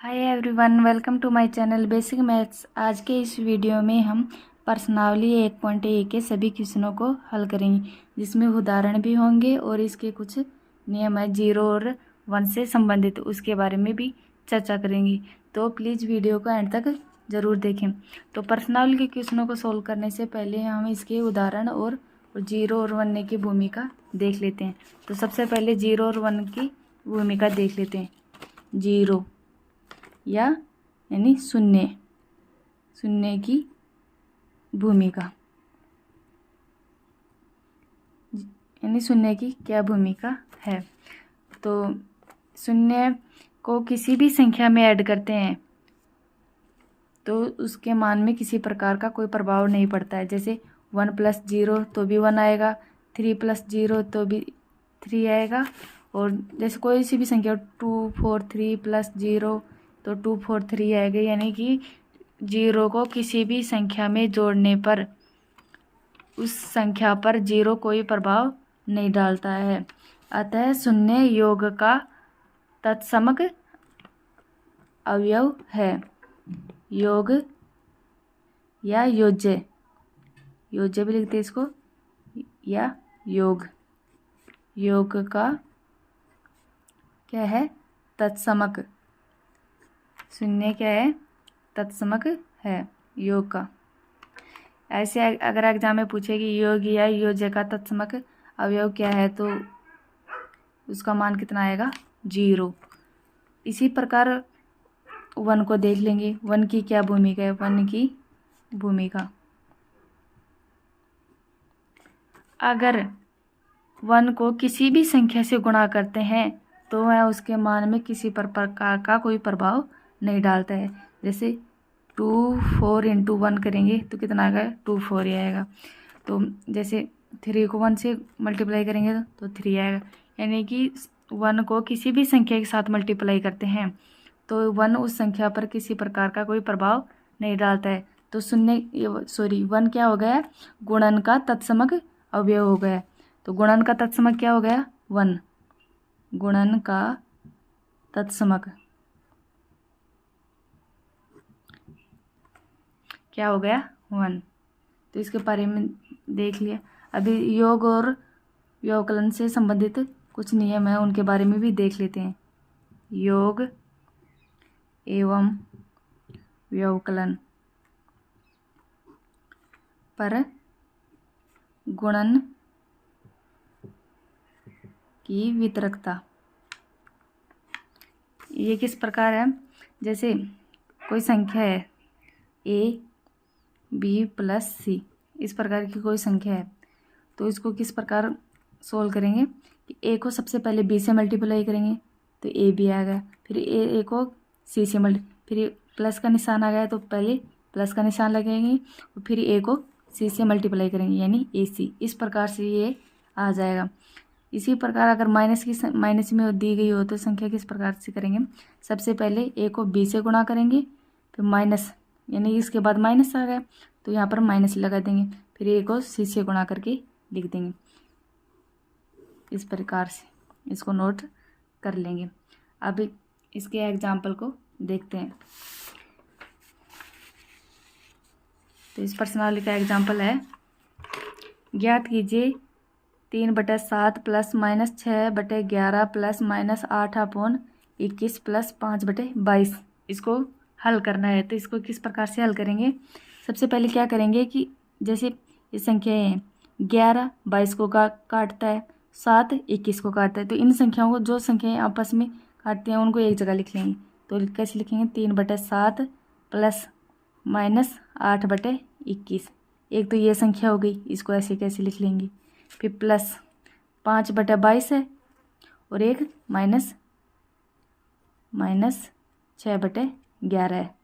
Hi everyone, welcome to my channel basic maths. आज के इस वीडियो में हम प्रश्नावली 1.1 के सभी क्वेश्चनों को हल करेंगे, जिसमें उदाहरण भी होंगे और इसके कुछ नियम है 0 और 1 से संबंधित, उसके बारे में भी चर्चा करेंगे। तो प्लीज़ वीडियो को एंड तक ज़रूर देखें। तो प्रश्नावली के क्वेश्चनों को सोल्व करने से पहले हम इसके उदाहरण और 0 और 1 की भूमिका देख लेते हैं। तो सबसे पहले 0 और 1 की भूमिका देख लेते हैं। 0 यानी शून्य की भूमिका, यानी शून्य की क्या भूमिका है। तो शून्य को किसी भी संख्या में ऐड करते हैं तो उसके मान में किसी प्रकार का कोई प्रभाव नहीं पड़ता है। जैसे 1 + 0 तो भी 1 आएगा, 3 + 0 तो भी 3 आएगा, और जैसे कोई सी भी संख्या 2 4 3 + 0 तो 2 4 3 आएगा। यानी कि 0 को किसी भी संख्या में जोड़ने पर उस संख्या पर 0 कोई प्रभाव नहीं डालता है। अतः शून्य योग का तत्समक अवयव है। योग या योज्य भी लिखते हैं इसको, या योग का क्या है, तत्समक। शून्य क्या है, तत्समक है योग का। ऐसे अगर एग्जाम में पूछे कि योग या योज्य का तत्समक अवयव क्या है तो उसका मान कितना आएगा, 0। इसी प्रकार 1 को देख लेंगे। 1 की क्या भूमिका है। 1 की भूमिका, अगर 1 को किसी भी संख्या से गुणा करते हैं तो वह उसके मान में किसी प्रकार का कोई प्रभाव नहीं डालता है। जैसे 2 4 × 1 करेंगे तो कितना आएगा, 2 4 ही आएगा। तो जैसे 3 को 1 से मल्टीप्लाई करेंगे तो 3 आएगा। यानी कि 1 को किसी भी संख्या के साथ मल्टीप्लाई करते हैं तो 1 उस संख्या पर किसी प्रकार का कोई प्रभाव नहीं डालता है। तो 1 क्या हो गया, गुणन का तत्समक अवयव हो गया। तो गुणन का तत्समक क्या हो गया, 1। गुणन का तत्समक क्या हो गया, 1। तो इसके बारे में देख लिया। अभी योग और व्यवकलन से संबंधित कुछ नियम है, उनके बारे में भी देख लेते हैं। योग एवं व्यवकलन पर गुणन की वितरकता ये किस प्रकार है। जैसे कोई संख्या है a b + c, इस प्रकार की कोई संख्या है तो इसको किस प्रकार सोल्व करेंगे कि a को सबसे पहले b से मल्टीप्लाई करेंगे तो a b आ गया, फिर a को c से फिर प्लस का निशान आ गया तो पहले प्लस का निशान लगाएंगे और फिर a को c से मल्टीप्लाई करेंगे यानी ac। इस प्रकार से ये आ जाएगा। इसी प्रकार अगर माइनस में दी गई हो तो संख्या किस प्रकार से करेंगे, सबसे पहले a को b से गुणा करेंगे, फिर माइनस, यानी इसके बाद माइनस आ गया तो यहाँ पर माइनस लगा देंगे, फिर a को c से गुणा करके लिख देंगे। इस प्रकार से इसको नोट कर लेंगे। अब इसके एग्जाम्पल को देखते हैं। तो इस प्रश्नावली का एग्जाम्पल है, ज्ञात कीजिए 3/7 + -6/11 + -8/21 + 5/22। इसको हल करना है। तो इसको किस प्रकार से हल करेंगे, सबसे पहले क्या करेंगे कि जैसे ये संख्याएँ हैं, 11 22 को काटता है, 7 21 को काटता है, तो इन संख्याओं को जो संख्याएँ आपस में काटती हैं उनको एक जगह लिख लेंगे। तो कैसे लिखेंगे, 3/7 + -8/21। एक तो ये संख्या हो गई, इसको ऐसे कैसे लिख लेंगे, फिर प्लस 5/22 है और एक -6/11 है।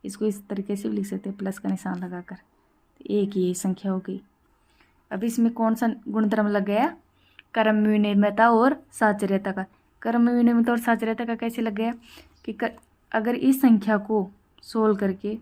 इसको इस तरीके से भी लिख सकते हैं, प्लस का निशान लगाकर। तो एक ये संख्या हो गई। अब इसमें कौन सा गुणधर्म लग गया, क्रम विनिमयता और साचर्यता का। क्रम विनिमयता और साचर्यता का कैसे लग गया कि अगर इस संख्या को सोल्व करके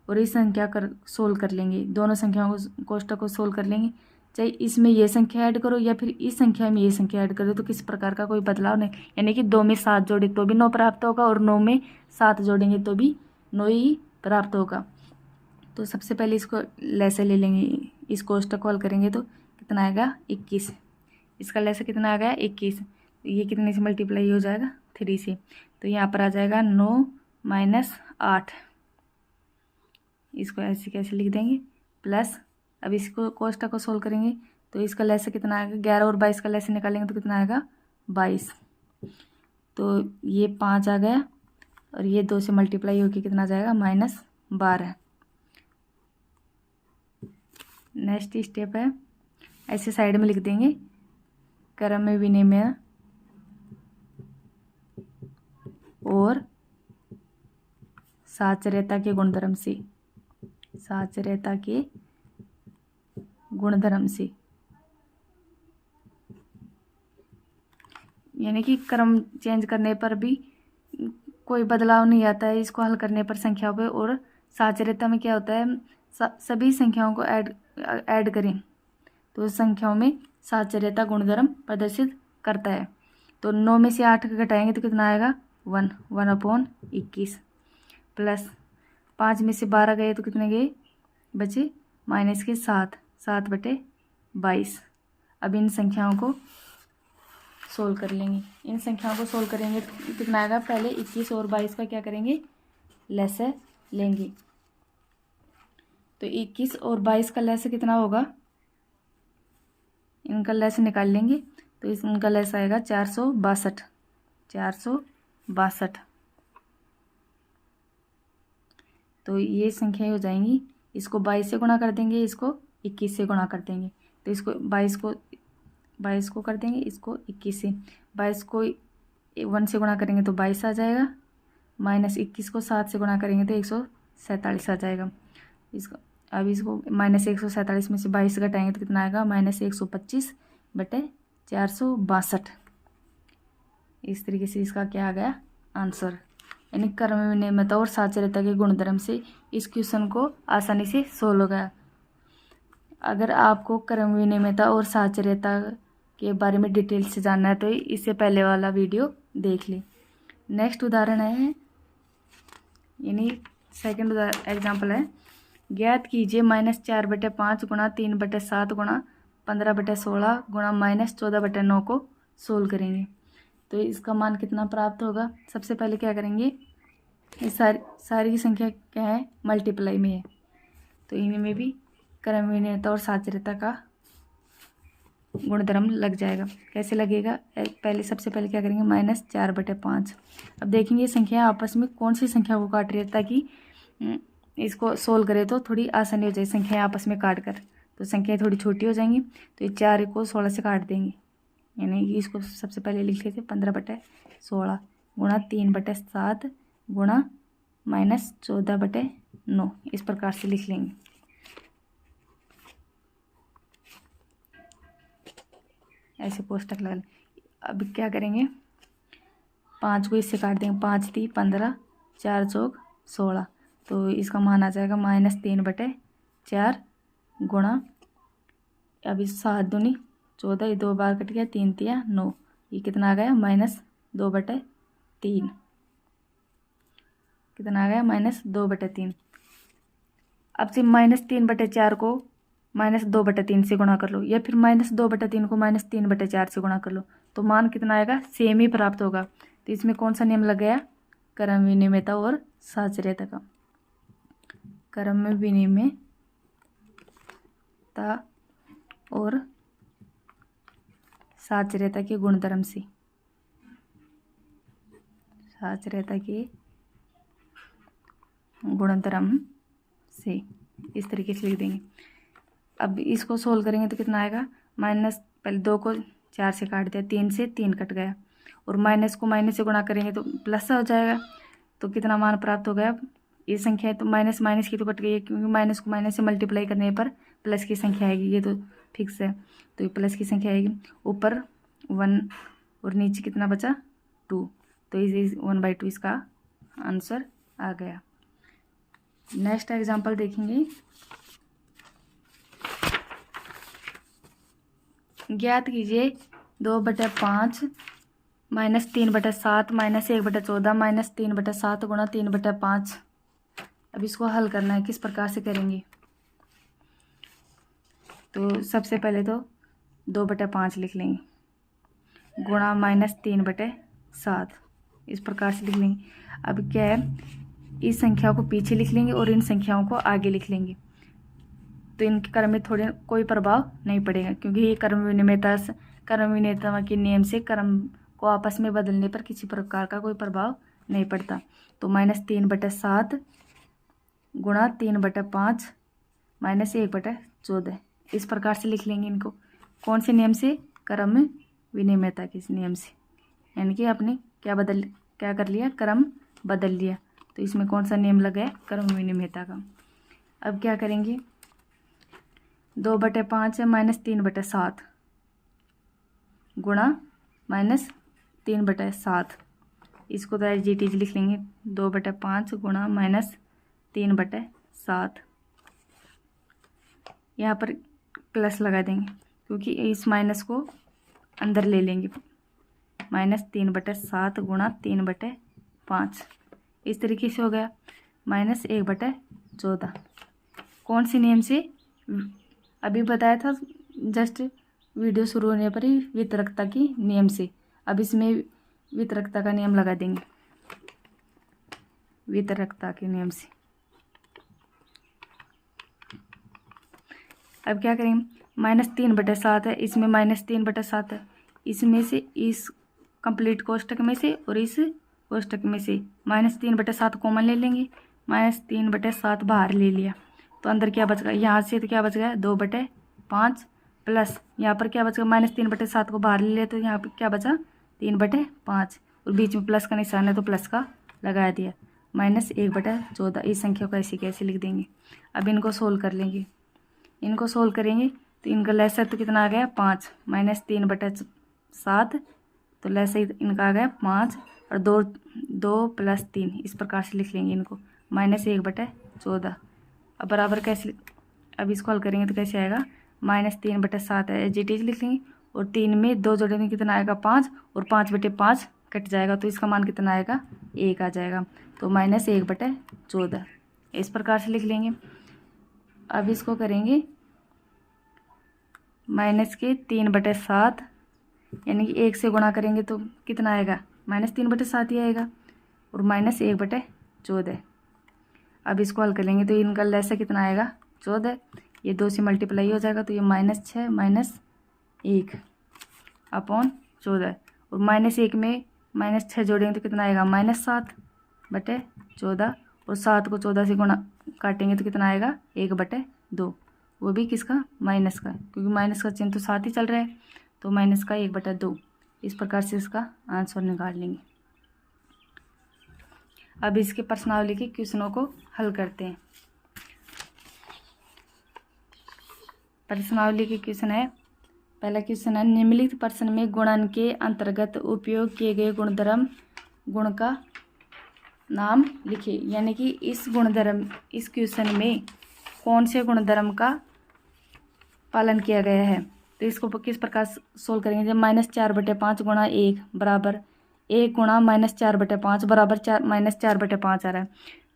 और इस संख्या सोल्व कर लेंगे, दोनों संख्याओं को कोष्ठक को सोल्व कर लेंगे, चाहे इसमें ये संख्या ऐड करो या फिर इस संख्या में ये संख्या ऐड करो, तो किसी प्रकार का कोई बदलाव नहीं, यानी कि 2 में 7 जोड़े तो भी 9 प्राप्त होगा और 9 में 7 जोड़ेंगे तो भी 9 ही प्राप्त होगा। तो सबसे पहले इसको लैसे ले लेंगे, इस कोष्टक को हल करेंगे तो कितना आएगा 21। इसका लैसे कितना आ गया 21, ये कितने से मल्टीप्लाई हो जाएगा 3 से, तो यहाँ पर आ जाएगा 9 - 8। इसको ऐसे कैसे लिख देंगे प्लस, अब इसको कोष्टक को सोल्व करेंगे तो इसका लैसे कितना आएगा 11 और 22 का लैसे निकालेंगे तो कितना आएगा 22। तो ये 5 आ गया और ये 2 से मल्टीप्लाई होकर कितना आ जाएगा -12। नेक्स्ट स्टेप है, ऐसे साइड में लिख देंगे क्रम विनिमय और साचर्यता के गुणधर्म से, साचर्यता के गुणधर्म से, यानी कि क्रम चेंज करने पर भी कोई बदलाव नहीं आता है इसको हल करने पर संख्याओं पे। और साचर्यता में क्या होता है, सभी संख्याओं को ऐड करें तो संख्याओं में साचर्यता गुणधर्म प्रदर्शित करता है। तो 9 में से 8 घटाएंगे तो कितना आएगा 1/21 प्लस 5 में से 12 गए तो कितने गए बचे -7/22। अब इन संख्याओं को सोल्व कर लेंगे, इन संख्याओं को सोल्व करेंगे तो कितना आएगा, पहले 21 और 22 का क्या करेंगे लैसे लेंगे। तो 21 और 22 का लैसे कितना होगा, इनका लैसे निकाल लेंगे तो इनका लैस आएगा 462। तो ये संख्याएं हो जाएंगी, इसको 22 से गुणा कर देंगे, इसको 21 से गुणा कर देंगे, तो इसको 22 को कर देंगे, इसको 21 से, 22 को 1 से गुणा करेंगे तो 22 आ जाएगा, -21 को 7 से गुणा करेंगे तो 147 आ जाएगा। इसको अब इसको -147 में से 22 घटाएंगे तो कितना आएगा -125/462। इस तरीके से इसका क्या आ गया आंसर, यानी क्रम विनिमयता और साचर्यता के गुणधर्म से इस क्वेश्चन को आसानी से सोल्व हो गया। अगर आपको क्रम विनिमयता और साचर्यता के बारे में डिटेल से जानना है तो इससे पहले वाला वीडियो देख लें। नेक्स्ट उदाहरण है, यानी सेकंड एग्जाम्पल है, ज्ञात कीजिए -4/5 गुणा 3/7 गुणा 15/16 गुणा -14/9 को सोल्व करेंगे तो इसका मान कितना प्राप्त होगा। सबसे पहले क्या करेंगे, ये सारी की संख्या क्या है मल्टीप्लाई में है, तो इनमें भी क्रम विनिमयता और साचर्यता का गुणधर्म लग जाएगा। कैसे लगेगा, पहले सबसे पहले क्या करेंगे -4/5। अब देखेंगे ये संख्या आपस में कौन सी संख्या को काट रही है, ताकि इसको सोल्व करें तो थोड़ी आसानी हो जाए संख्या आपस में काट कर, तो संख्याएं थोड़ी छोटी हो जाएंगी। तो ये 4 को 16 से काट देंगे, यानी कि इसको सबसे पहले लिख लेते 15/16 गुणा 3/7 गुणा -14/9, इस प्रकार से लिख लेंगे। ऐसे कोष्टक लगा लें। अब क्या करेंगे, 5 को इससे काट देंगे, 5 × 3 = 15, 4 × 4 = 16, तो इसका मान आ जाएगा -3/4 गुणा, अब इस 7 दूनी 14, ये 2 बार कट गया, 3 × 3 = 9, ये कितना आ गया -2/3, कितना आ गया -2/3। अब से -3/4 को -2/3 से गुणा कर लो, या फिर -2/3 को -3/4 से गुणा कर लो, तो मान कितना आएगा सेम ही प्राप्त होगा। तो इसमें कौन सा नियम लग गया, क्रम विनिमयता और साचर्यता का, क्रम विनिमयता और साचर्यता के गुणधर्म से, साचर्यता के गुणधर्म से इस तरीके से लिख देंगे। अब इसको सोल्व करेंगे तो कितना आएगा, पहले 2 को 4 से काट दिया, 3 से 3 कट गया, और माइनस को माइनस से गुणा करेंगे तो प्लस हो जाएगा, तो कितना मान प्राप्त हो गया। ये संख्या है तो माइनस की तो कट गई है, क्योंकि माइनस को माइनस से मल्टीप्लाई करने पर प्लस की संख्या आएगी, ये तो फिक्स है, तो ये प्लस की संख्या आएगी। ऊपर 1 और नीचे कितना बचा 2, तो इस 1/2 इसका आंसर आ गया। नेक्स्ट एग्जाम्पल देखेंगे, ज्ञात कीजिए 2/5 -3/7 -1/14 -3/7 गुणा 3/5। अब इसको हल करना है, किस प्रकार से करेंगे? तो सबसे पहले तो 2/5 लिख लेंगे गुणा -3/7, इस प्रकार से लिख लेंगे। अब क्या है, इस संख्या को पीछे लिख लेंगे और इन संख्याओं को आगे लिख लेंगे, तो इनके क्रम में थोड़े कोई प्रभाव नहीं पड़ेगा, क्योंकि ये क्रम विनिमयता के नियम से क्रम को आपस में बदलने पर किसी प्रकार का कोई प्रभाव नहीं पड़ता। तो -3/7 गुणा 3/5 -1/14, इस प्रकार से लिख लेंगे इनको। कौन से नियम से? क्रम विनिमयता के नियम से, यानी कि आपने क्या कर लिया, क्रम बदल लिया। तो इसमें कौन सा नियम लगा है? क्रम विनिमयता का। अब क्या करेंगे, 2/5 -3/7 गुणा -3/7, इसको तो एज इट इज लिख लेंगे 2/5 गुणा -3/7। यहाँ पर प्लस लगा देंगे, क्योंकि इस माइनस को अंदर ले लेंगे। -3/7 गुणा 3/5, इस तरीके से हो गया। -1/14, कौन से नियम से? अभी बताया था जस्ट वीडियो शुरू होने पर ही, वितरकता की नियम से। अब इसमें वितरकता का नियम लगा देंगे, वितरकता के नियम से। अब क्या करेंगे, -3/7 है, इसमें -3/7 है, इसमें से इस कंप्लीट कोष्टक में से और इस कोष्टक में से -3/7 कॉमन ले लेंगे। -3/7 बाहर ले लिया, तो अंदर क्या बच गया, यहाँ से तो क्या बच गया 2/5 प्लस यहाँ पर क्या बच गया, -3/7 को बाहर ले लिया, तो यहाँ पर क्या बचा 3/5, और बीच में प्लस का निशान है तो प्लस का लगा दिया। -1/14, इस संख्या को ऐसे कैसे लिख देंगे। अब इनको सोल्व कर लेंगे, इनको सोल्व करेंगे तो इनका लैसर तो कितना आ गया 5, -3/7, तो लैसर इनका आ गया 5, और 2 + 3, इस प्रकार से लिख लेंगे इनको, -1/14। अब बराबर कैसे, अब इसको हल करेंगे तो कैसे आएगा, -3/7 एज इट इज लिख लेंगे, और 3 में 2 जोड़ेंगे कितना आएगा 5, और 5/5 कट जाएगा, तो इसका मान कितना आएगा 1 आ जाएगा, तो -1/14, इस प्रकार से लिख लेंगे। अब इसको करेंगे -3/7, यानी कि 1 से गुणा करेंगे तो कितना आएगा, -3/7 ही आएगा, और -1/14। अब इसको हल करेंगे तो इनका लैसा कितना आएगा 14, ये 2 से मल्टीप्लाई हो जाएगा, तो ये -6 -1/14, और -1 में -6 जोड़ेंगे तो कितना आएगा -7/14, और 7 को 14 से गुणा काटेंगे तो कितना आएगा 1/2, वो भी किसका, माइनस का, क्योंकि माइनस का चिन्ह तो साथ ही चल रहा है, तो माइनस का 1/2, इस प्रकार से इसका आंसर निकाल लेंगे। अब इसके प्रश्नावली के क्वेश्चनों को हल करते हैं। प्रश्नावली के क्वेश्चन है, पहला क्वेश्चन है, निम्नलिखित प्रश्न में गुणन के अंतर्गत उपयोग किए गए गुण का नाम लिखिए, यानी कि इस क्वेश्चन में कौन से गुणधर्म का पालन किया गया है। तो इसको किस प्रकार सोल्व करेंगे, जब -4/5 गुणा 1 बराबर 1 गुणा -4/5 बराबर -4/5 आ रहा है,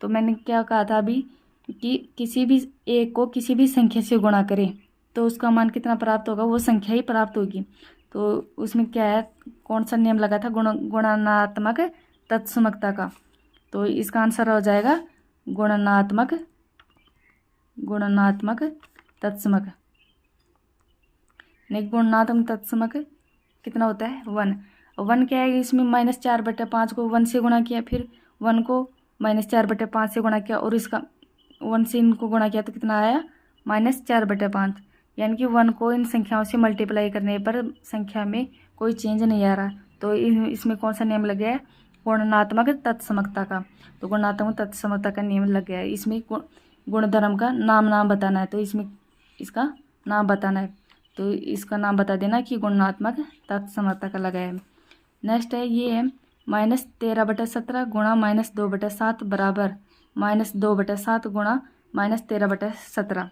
तो मैंने क्या कहा था अभी कि किसी भी एक को किसी भी संख्या से गुणा करें तो उसका मान कितना प्राप्त होगा, वो संख्या ही प्राप्त होगी। तो उसमें क्या है, कौन सा नियम लगा था, गुणनात्मक तत्समकता का। तो इसका आंसर हो जाएगा गुणनात्मक तत्समक। नहीं, गुणनात्मक तत्समक कितना होता है 1 क्या है, इसमें -4/5 को 1 से गुणा किया, फिर 1 को -4/5 से गुणा किया, और इसका 1 से इनको गुणा किया तो कितना आया -4/5, यानी कि 1 को इन संख्याओं से मल्टीप्लाई करने पर संख्या में कोई चेंज नहीं आ रहा। तो इसमें कौन सा नियम लग गया है, गुणनात्मक तत्समकता का। तो गुणात्मक तत्समकता का नियम लग गया है। इसमें गुणधर्म का नाम बताना है, तो इसमें इसका नाम बताना है, तो इसका नाम बता देना कि गुणात्मक तत्समकता का लगा है। नेक्स्ट है, ये है -13/17 गुणा -2/7 बराबर -2/7 गुणा -13/17।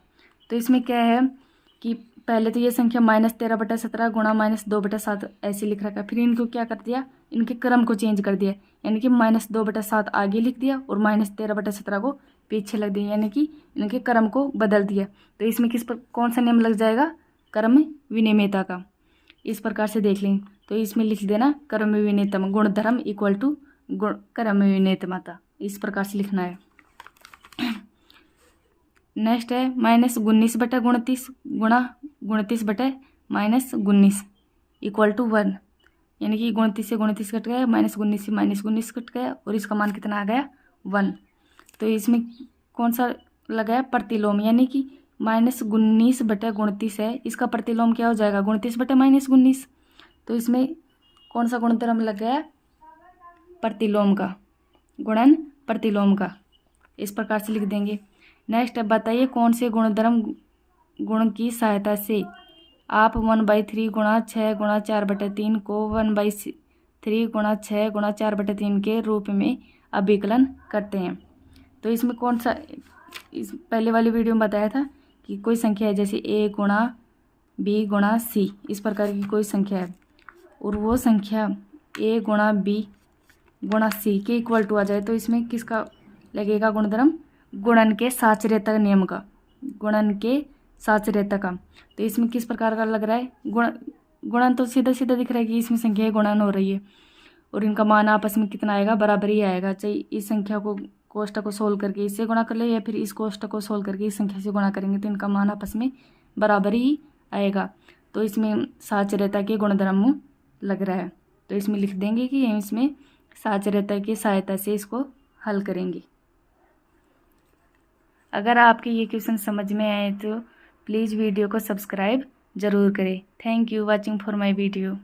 तो इसमें क्या है कि पहले तो ये संख्या -13/17 गुणा -2/7 ऐसे लिख रखा है। फिर इनको क्या कर दिया, इनके क्रम को चेंज कर दिया, यानी कि -2/7 आगे लिख दिया और -13/17 को पीछे लग दिया, यानी कि इनके क्रम को बदल दिया। तो इसमें कौन सा नियम लग जाएगा, क्रम विनिमेयता का। इस प्रकार से देख लें तो इसमें लिख देना क्रम विनिमेयता गुणधर्म इक्वल टू क्रम विनिमेयता, इस प्रकार से लिखना है। नेक्स्ट है -19/29 गुणा 29/-19 इक्वल टू 1, यानी कि 29 से 29 कट गया, -19 से -19 कट गया और इसका मान कितना आ गया 1। तो इसमें कौन सा लगाया, प्रतिलोम, यानी कि -19/29 है, इसका प्रतिलोम क्या हो जाएगा 29/-19। तो इसमें कौन सा गुणधर्म लग गया, प्रतिलोम का, गुणन प्रतिलोम का, इस प्रकार से लिख देंगे। नेक्स्ट है बताइए कौन से गुणधर्म गुण की सहायता से आप 1/3 गुणा 6 गुणा 4/3 को 1/3 गुणा 6 गुणा 4/3 के रूप में अभिकलन करते हैं। तो इसमें कौन सा, इस पहले वाली वीडियो में बताया था कि कोई संख्या है जैसे a गुणा b गुणा c, इस प्रकार की कोई संख्या है और वो संख्या a गुणा b गुणा c के इक्वल टू आ जाए, तो इसमें किसका लगेगा गुणधर्म, गुणन के साचर्यता नियम का, गुणन के साचर्यता का। तो इसमें किस प्रकार का लग रहा है, गुणन तो सीधा सीधा दिख रहा है कि इसमें संख्या गुणन हो रही है और इनका मान आपस में कितना आएगा, बराबर ही आएगा। चाहे इस संख्या को कोष्टक को सोल्व करके इससे गुणा कर ले या फिर इस कोष्टक को सोल्व करके इस संख्या से गुणा करेंगे तो इनका मान आपस में बराबर ही आएगा। तो इसमें साचर्यता के गुणधर्म लग रहा है, तो इसमें लिख देंगे कि इसमें साचर्यता की सहायता से इसको हल करेंगे। अगर आपके ये क्वेश्चन समझ में आए तो प्लीज़ वीडियो को सब्सक्राइब ज़रूर करें। Thank you watching for my video.